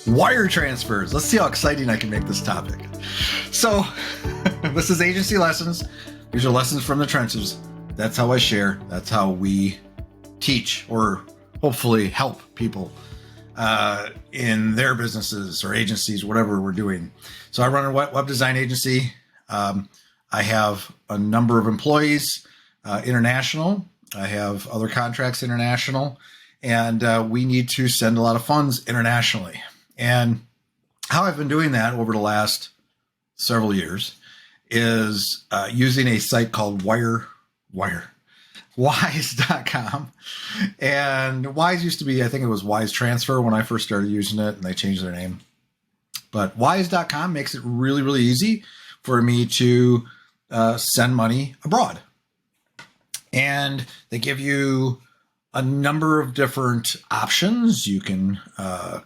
Wire transfers. Let's see how exciting I can make this topic. So, this is Agency Lessons. These are lessons from the trenches. That's how I share. That's how we teach or hopefully help people in their businesses or agencies, whatever we're doing. So I run a web design agency. I have a number of employees, international. I have other contracts international, and we need to send a lot of funds internationally. And how I've been doing that over the last several years is using a site called Wise.com. And Wise used to be, I think it was Wise Transfer when I first started using it, and they changed their name. But Wise.com makes it really, really easy for me to send money abroad. And they give you a number of different options. You can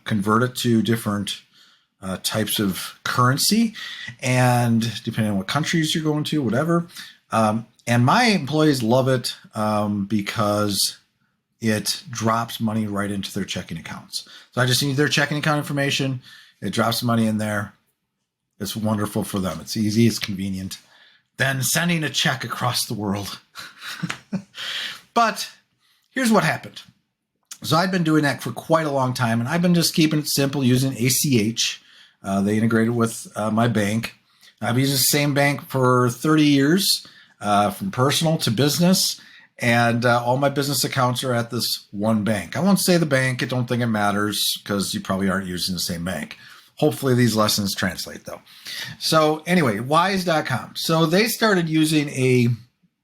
convert it to different types of currency, and depending on what countries you're going to, whatever. And my employees love it because it drops money right into their checking accounts. So I just need their checking account information. It drops money in there. It's wonderful for them. It's easy. It's convenient. Then sending a check across the world. But here's what happened. So I've been doing that for quite a long time, and I've been just keeping it simple using ACH. They integrated with my bank. I've used the same bank for 30 years, from personal to business, and all my business accounts are at this one bank. I won't say the bank. I don't think it matters because you probably aren't using the same bank. Hopefully these lessons translate, though. So anyway, Wise.com. So they started using a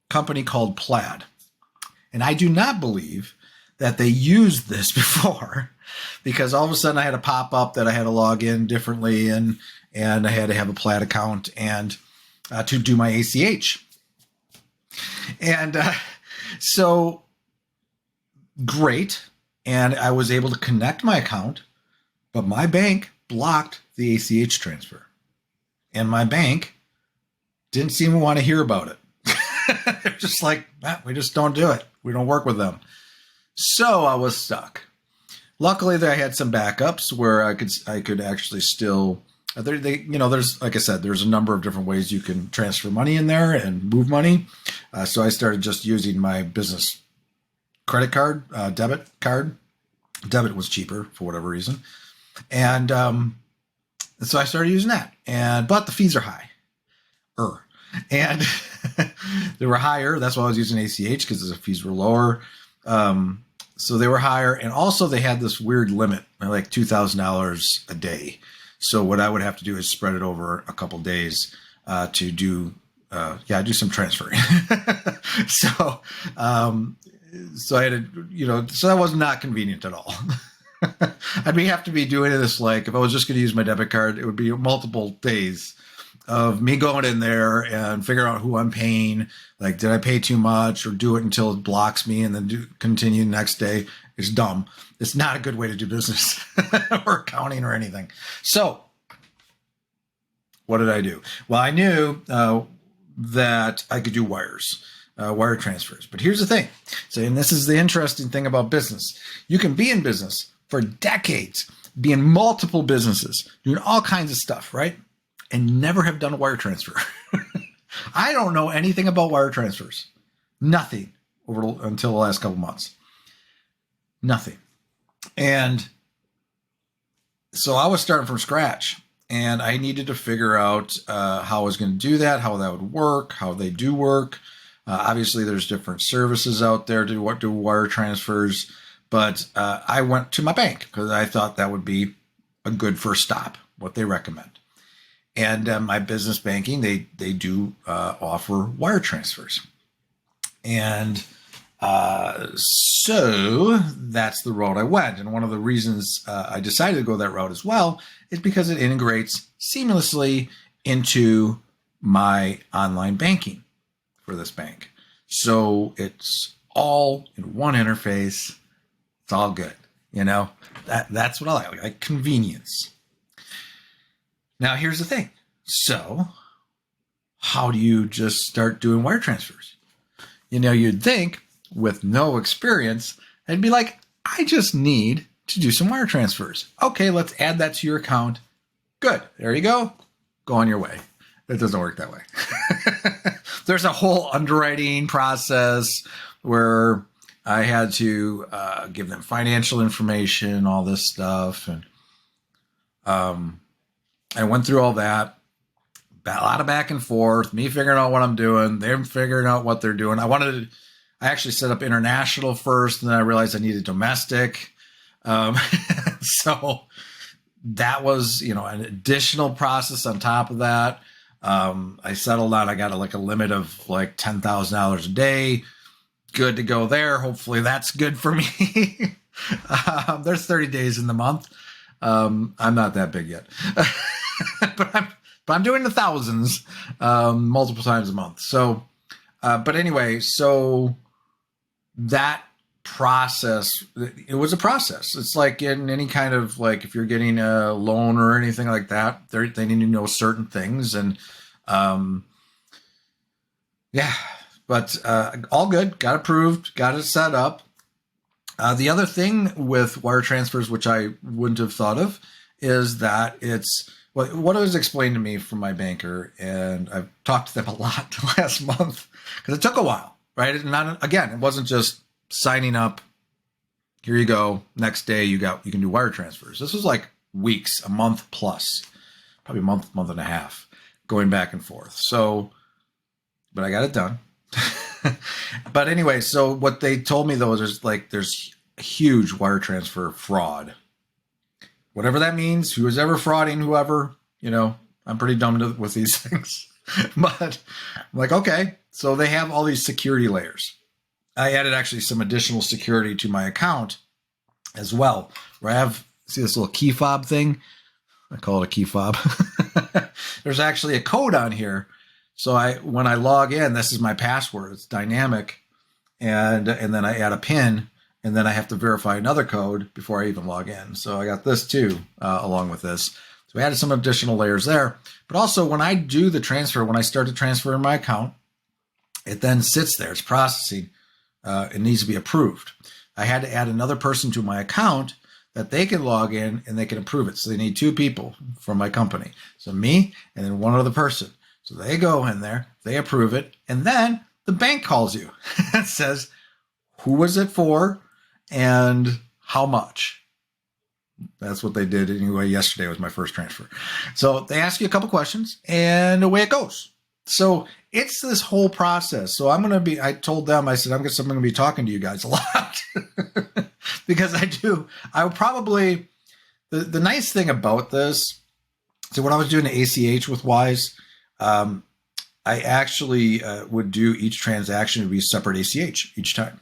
company called Plaid. And I do not believe that they used this before, because all of a sudden I had a pop-up that I had to log in differently, and I had to have a Plaid account and to do my ACH. And so great. And I was able to connect my account, but my bank blocked the ACH transfer. And my bank didn't seem to want to hear about it. They're just like, we just don't do it. We don't work with them. So I was stuck. Luckily, I had some backups where I could actually still, there's, like I said, there's a number of different ways you can transfer money in there and move money. So I started just using my business credit card, debit card. Debit was cheaper for whatever reason. And so I started using that. But the fees are high. And they were higher. That's why I was using ACH, because the fees were lower. So they were higher. And also they had this weird limit, like $2,000 a day. So what I would have to do is spread it over a couple days to do some transferring. So I had to, so that was not convenient at all. I'd have to be doing this, like, if I was just going to use my debit card, it would be multiple days of me going in there and figuring out who I'm paying. Like, did I pay too much, or do it until it blocks me and then continue the next day? It's dumb. It's not a good way to do business or accounting or anything. So what did I do? Well, I knew that I could do wire transfers. But here's the thing. So, and this is the interesting thing about business. You can be in business for decades, be in multiple businesses, doing all kinds of stuff, right? And never have done a wire transfer. I don't know anything about wire transfers. Nothing until the last couple months. Nothing. And so I was starting from scratch, and I needed to figure out how I was going to do that, how that would work, how they do work. Obviously, there's different services out there to do wire transfers, but I went to my bank because I thought that would be a good first stop, what they recommend. And my business banking, they do offer wire transfers. And so that's the route I went. And one of the reasons I decided to go that route as well is because it integrates seamlessly into my online banking for this bank. So it's all in one interface. It's all good. That's what I like convenience. Now, here's the thing. So how do you just start doing wire transfers? You'd think with no experience, I'd be like, I just need to do some wire transfers. Okay, let's add that to your account. Good. There you go. Go on your way. It doesn't work that way. There's a whole underwriting process where I had to give them financial information, all this stuff. And I went through all that. A lot of back and forth, me figuring out what I'm doing, them figuring out what they're doing. I actually set up international first, and then I realized I needed domestic. So that was, an additional process on top of that. I settled out. I got a limit of like $10,000 a day. Good to go there. Hopefully that's good for me. There's 30 days in the month. I'm not that big yet, but I'm doing the thousands multiple times a month. So, but anyway, so that process, it was a process. It's like in any kind of, like, if you're getting a loan or anything like that, they need to know certain things. And but all good, got approved, got it set up. The other thing with wire transfers, which I wouldn't have thought of, is that it's what was explained to me from my banker, and I've talked to them a lot the last month because it took a while, right? It wasn't just signing up. Here you go. Next day, you can do wire transfers. This was like weeks, a month plus, probably a month and a half, going back and forth. So, but I got it done. But anyway, so what they told me though is there's huge wire transfer fraud. Whatever that means, who is ever frauding whoever, I'm pretty dumb with these things. But I'm like, okay, so they have all these security layers. I added actually some additional security to my account as well, where see this little key fob thing? I call it a key fob. There's actually a code on here. So when I log in, this is my password. It's dynamic. And then I add a PIN, and then I have to verify another code before I even log in. So I got this too, along with this. So we added some additional layers there. But also when I do the transfer, when I start to transfer in my account, it then sits there. It's processing. It needs to be approved. I had to add another person to my account that they can log in and they can approve it. So they need two people from my company. So me and then one other person. So they go in there, they approve it, and then the bank calls you and says, who was it for and how much? That's what they did anyway. Yesterday was my first transfer. So they ask you a couple questions and away it goes. So it's this whole process. So I told them, I said, I'm going to be talking to you guys a lot because I would probably, the nice thing about this, so when I was doing the ACH with Wise, I actually would do each transaction to be separate ACH each time.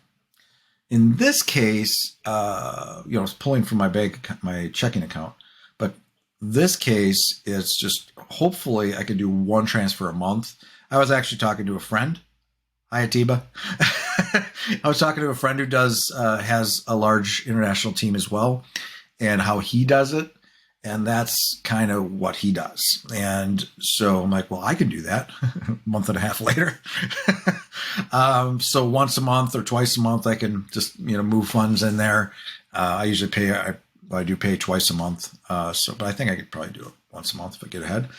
In this case, it's pulling from my checking account, but this case, it's just hopefully I could do one transfer a month. I was actually talking to a friend. Hi, Atiba. I was talking to a friend who has a large international team as well, and how he does it. And that's kind of what he does. And so I'm like, well, I can do that a month and a half later. So once a month or twice a month, I can just, move funds in there. I usually I do pay twice a month. But I think I could probably do it once a month if I get ahead.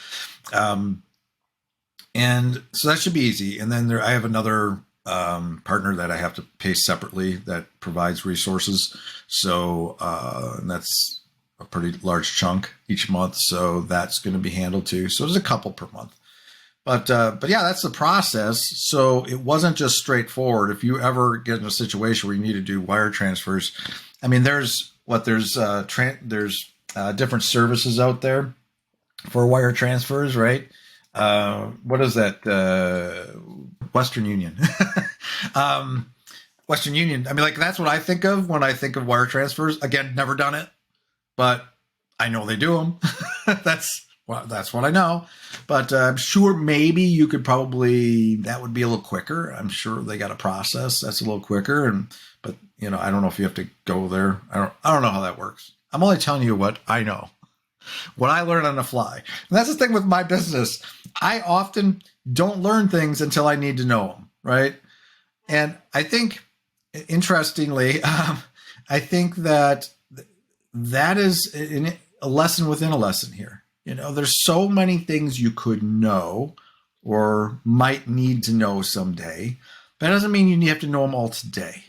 And so that should be easy. And then I have another partner that I have to pay separately that provides resources. So and that's a pretty large chunk each month. So that's going to be handled too. So there's a couple per month. But yeah, that's the process. So it wasn't just straightforward. If you ever get in a situation where you need to do wire transfers, I mean, there's different services out there for wire transfers, right? What is that? Western Union. Western Union. I mean, like, that's what I think of when I think of wire transfers. Again, never done it, but I know they do them. That's what I know. But I'm sure maybe you could that would be a little quicker. I'm sure they got a process that's a little quicker. But I don't know if you have to go there. I don't know how that works. I'm only telling you what I know, what I learn on the fly. And that's the thing with my business. I often don't learn things until I need to know them, right? And I think, interestingly, I think that that is a lesson within a lesson here. There's so many things you could know or might need to know someday. That doesn't mean you have to know them all today.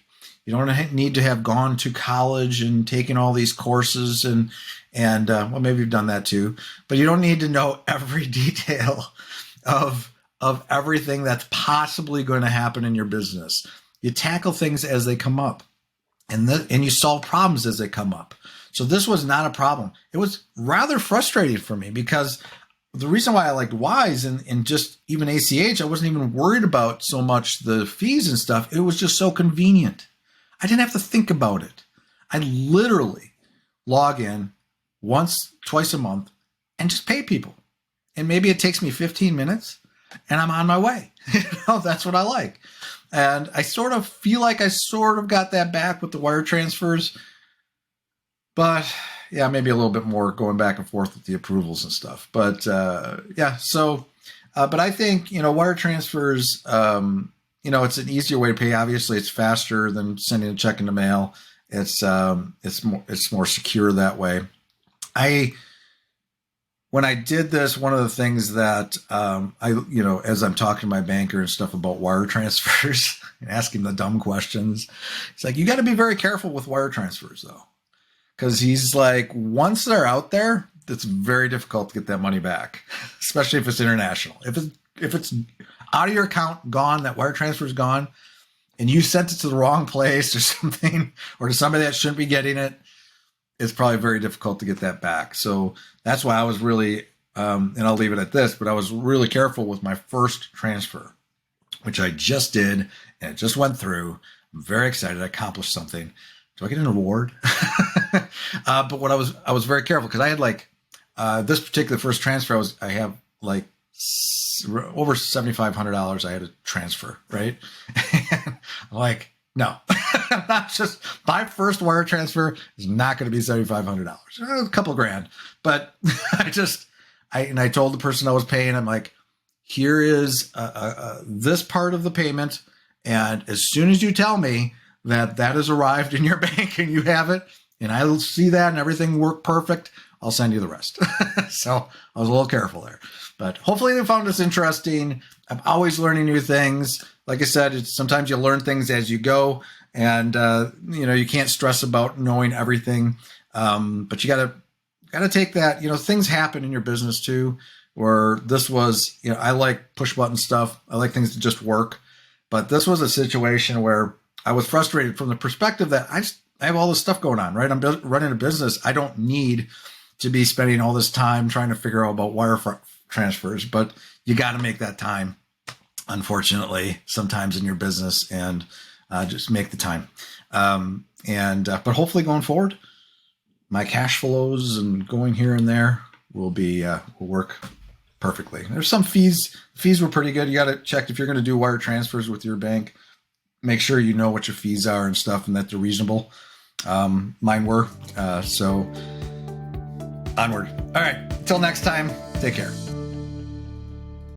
You don't need to have gone to college and taken all these courses and well, maybe you've done that too, but you don't need to know every detail of everything that's possibly going to happen in your business. You tackle things as they come up, and you solve problems as they come up. So this was not a problem. It was rather frustrating for me because the reason why I liked Wise and just even ACH, I wasn't even worried about so much the fees and stuff. It was just so convenient. I didn't have to think about it. I literally log in once, twice a month and just pay people. And maybe it takes me 15 minutes and I'm on my way. That's what I like. And I sort of feel like I sort of got that back with the wire transfers. But yeah, maybe a little bit more going back and forth with the approvals and stuff. But yeah, so, but I think, wire transfers, it's an easier way to pay. Obviously, it's faster than sending a check in the mail. It's more secure that way. When I did this, one of the things that as I'm talking to my banker and stuff about wire transfers and asking the dumb questions, it's like, you got to be very careful with wire transfers though. Because he's like, once they're out there, it's very difficult to get that money back, especially if it's international. If it's out of your account, gone, that wire transfer is gone, and you sent it to the wrong place or something, or to somebody that shouldn't be getting it, it's probably very difficult to get that back. So that's why I was really, and I'll leave it at this, but I was really careful with my first transfer, which I just did, and it just went through. I'm very excited. I accomplished something. Do I get an award? But what I was very careful because I had like this particular first transfer. I have like over $7,500 I had to transfer, right? I'm like, no, not just my first wire transfer is not going to be $7,500. A couple of grand, but I told the person I was paying, I'm like, here is this part of the payment, and as soon as you tell me that has arrived in your bank and you have it, and I'll see that and everything worked perfect, I'll send you the rest. So I was a little careful there, but hopefully they found this interesting. I'm always learning new things. Like I said, sometimes you learn things as you go, and you can't stress about knowing everything. But you gotta take that. Things happen in your business too. Where this was, I like push button stuff. I like things to just work. But this was a situation where I was frustrated from the perspective that I have all this stuff going on, right? I'm running a business. I don't need to be spending all this time trying to figure out about wire transfers, but you got to make that time, unfortunately, sometimes in your business, and just make the time. But hopefully going forward, my cash flows and going here and there will work perfectly. There's some fees. Fees were pretty good. You got to check if you're going to do wire transfers with your bank. Make sure you know what your fees are and stuff, and that they're reasonable. Mine were. So onward. All right. Until next time, take care.